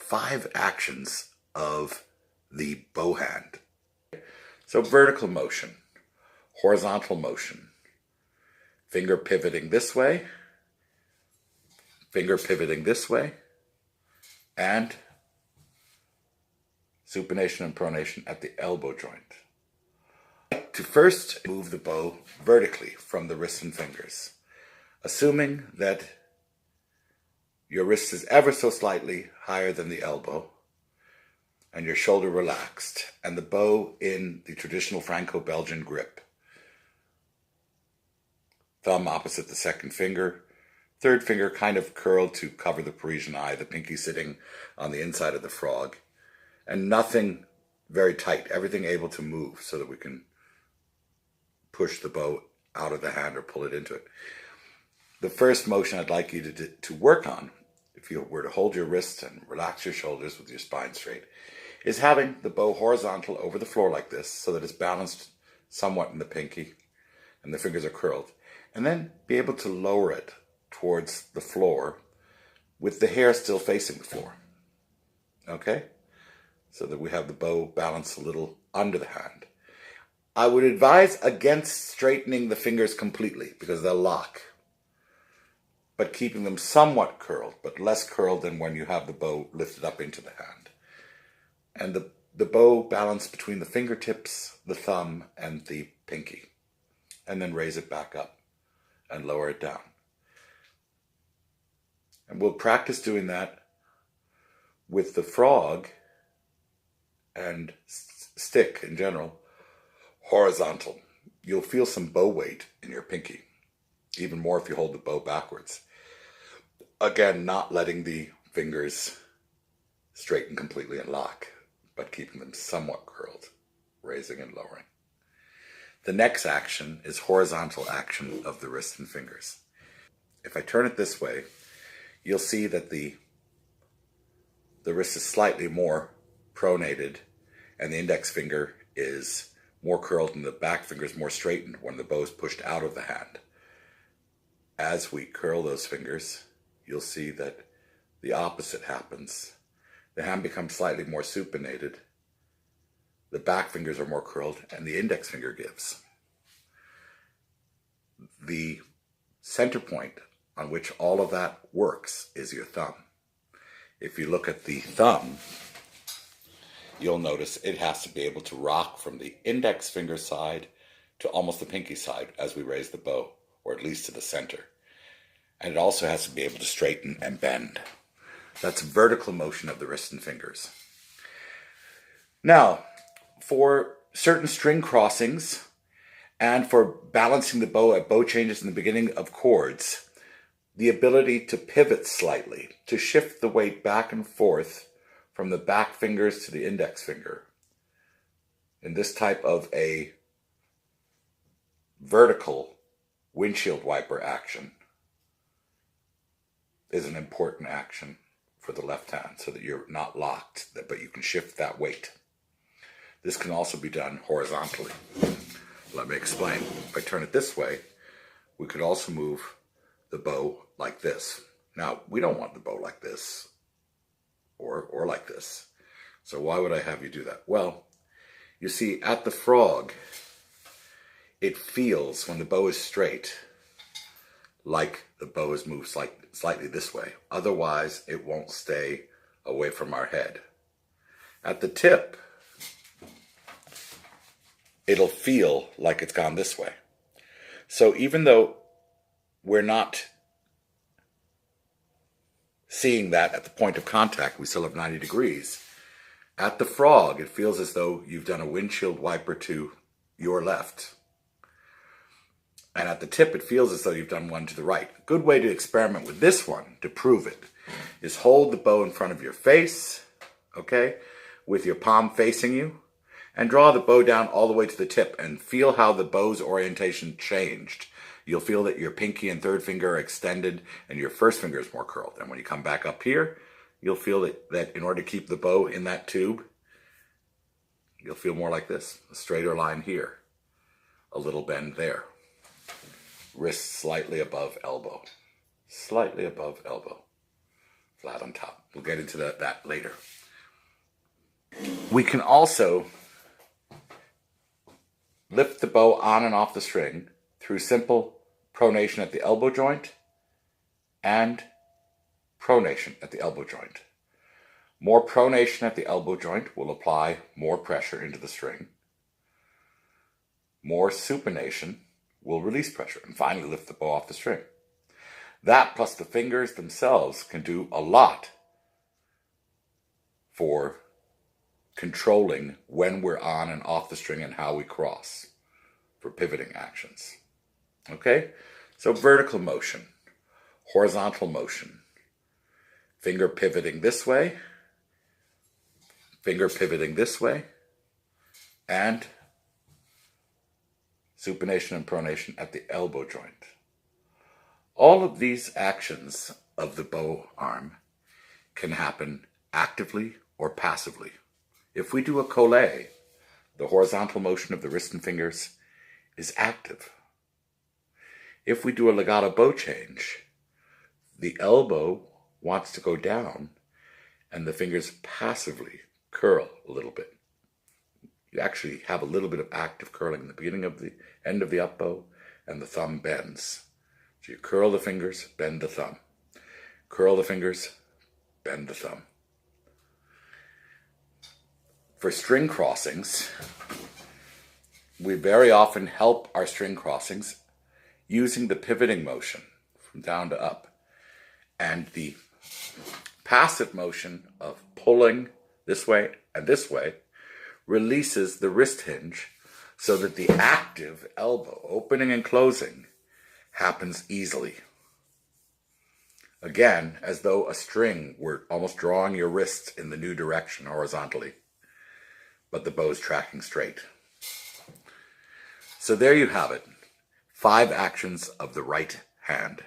5 actions of the bow hand. So vertical motion, horizontal motion, finger pivoting this way, finger pivoting this way, and supination and pronation at the elbow joint. To first move the bow vertically from the wrists and fingers, assuming that your wrist is ever so slightly higher than the elbow and your shoulder relaxed and the bow in the traditional Franco-Belgian grip. Thumb opposite the second finger, third finger kind of curled to cover the Parisian eye, the pinky sitting on the inside of the frog, and nothing very tight, everything able to move so that we can push the bow out of the hand or pull it into it. The first motion I'd like you to work on, if you were to hold your wrists and relax your shoulders with your spine straight, is having the bow horizontal over the floor like this so that it's balanced somewhat in the pinky and the fingers are curled. And then be able to lower it towards the floor with the hair still facing the floor. Okay? So that we have the bow balanced a little under the hand. I would advise against straightening the fingers completely because they'll lock, but keeping them somewhat curled, but less curled than when you have the bow lifted up into the hand. And the bow balanced between the fingertips, the thumb, and the pinky. And then raise it back up and lower it down. And we'll practice doing that with the frog and stick in general, horizontal. You'll feel some bow weight in your pinky, even more if you hold the bow backwards. Again, not letting the fingers straighten completely and lock, but keeping them somewhat curled, raising and lowering. The next action is horizontal action of the wrists and fingers. If I turn it this way, you'll see that the wrist is slightly more pronated and the index finger is more curled and the back finger is more straightened when the bow is pushed out of the hand. As we curl those fingers, you'll see that the opposite happens. The hand becomes slightly more supinated, the back fingers are more curled, and the index finger gives. The center point on which all of that works is your thumb. If you look at the thumb, you'll notice it has to be able to rock from the index finger side to almost the pinky side as we raise the bow, or at least to the center. And it also has to be able to straighten and bend. That's vertical motion of the wrists and fingers. Now, for certain string crossings and for balancing the bow at bow changes in the beginning of chords, the ability to pivot slightly, to shift the weight back and forth from the back fingers to the index finger in this type of a vertical windshield wiper action is an important action for the left hand so that you're not locked, but you can shift that weight. This can also be done horizontally. Let me explain. If I turn it this way, we could also move the bow like this. Now, we don't want the bow like this or like this. So why would I have you do that? Well, you see, at the frog, it feels, when the bow is straight, like the bow is moved slightly this way. Otherwise, it won't stay away from our head. At the tip, it'll feel like it's gone this way. So even though we're not seeing that at the point of contact, we still have 90 degrees. At the frog, it feels as though you've done a windshield wiper to your left. And at the tip, it feels as though you've done one to the right. A good way to experiment with this one, to prove it, is hold the bow in front of your face, okay, with your palm facing you, and draw the bow down all the way to the tip and feel how the bow's orientation changed. You'll feel that your pinky and third finger are extended and your first finger is more curled. And when you come back up here, you'll feel that in order to keep the bow in that tube, you'll feel more like this, a straighter line here, a little bend there. Wrist slightly above elbow, slightly above elbow. flat on top. We'll get into that later. We can also lift the bow on and off the string through simple pronation at the elbow joint and pronation at the elbow joint. More pronation at the elbow joint will apply more pressure into the string. More supination will release pressure and finally lift the bow off the string. That plus the fingers themselves can do a lot for controlling when we're on and off the string and how we cross for pivoting actions. Okay? So vertical motion, horizontal motion, finger pivoting this way, finger pivoting this way, and supination and pronation at the elbow joint. All of these actions of the bow arm can happen actively or passively. If we do a collé, the horizontal motion of the wrist and fingers is active. If we do a legato bow change, the elbow wants to go down and the fingers passively curl a little bit. You actually have a little bit of active curling in the beginning of the end of the up bow, and the thumb bends. So you curl the fingers, bend the thumb. Curl the fingers, bend the thumb. For string crossings, we very often help our string crossings using the pivoting motion from down to up and the passive motion of pulling this way and this way releases the wrist hinge so that the active elbow opening and closing happens easily. Again, as though a string were almost drawing your wrists in the new direction horizontally, but the bow's tracking straight. So there you have it, 5 actions of the right hand.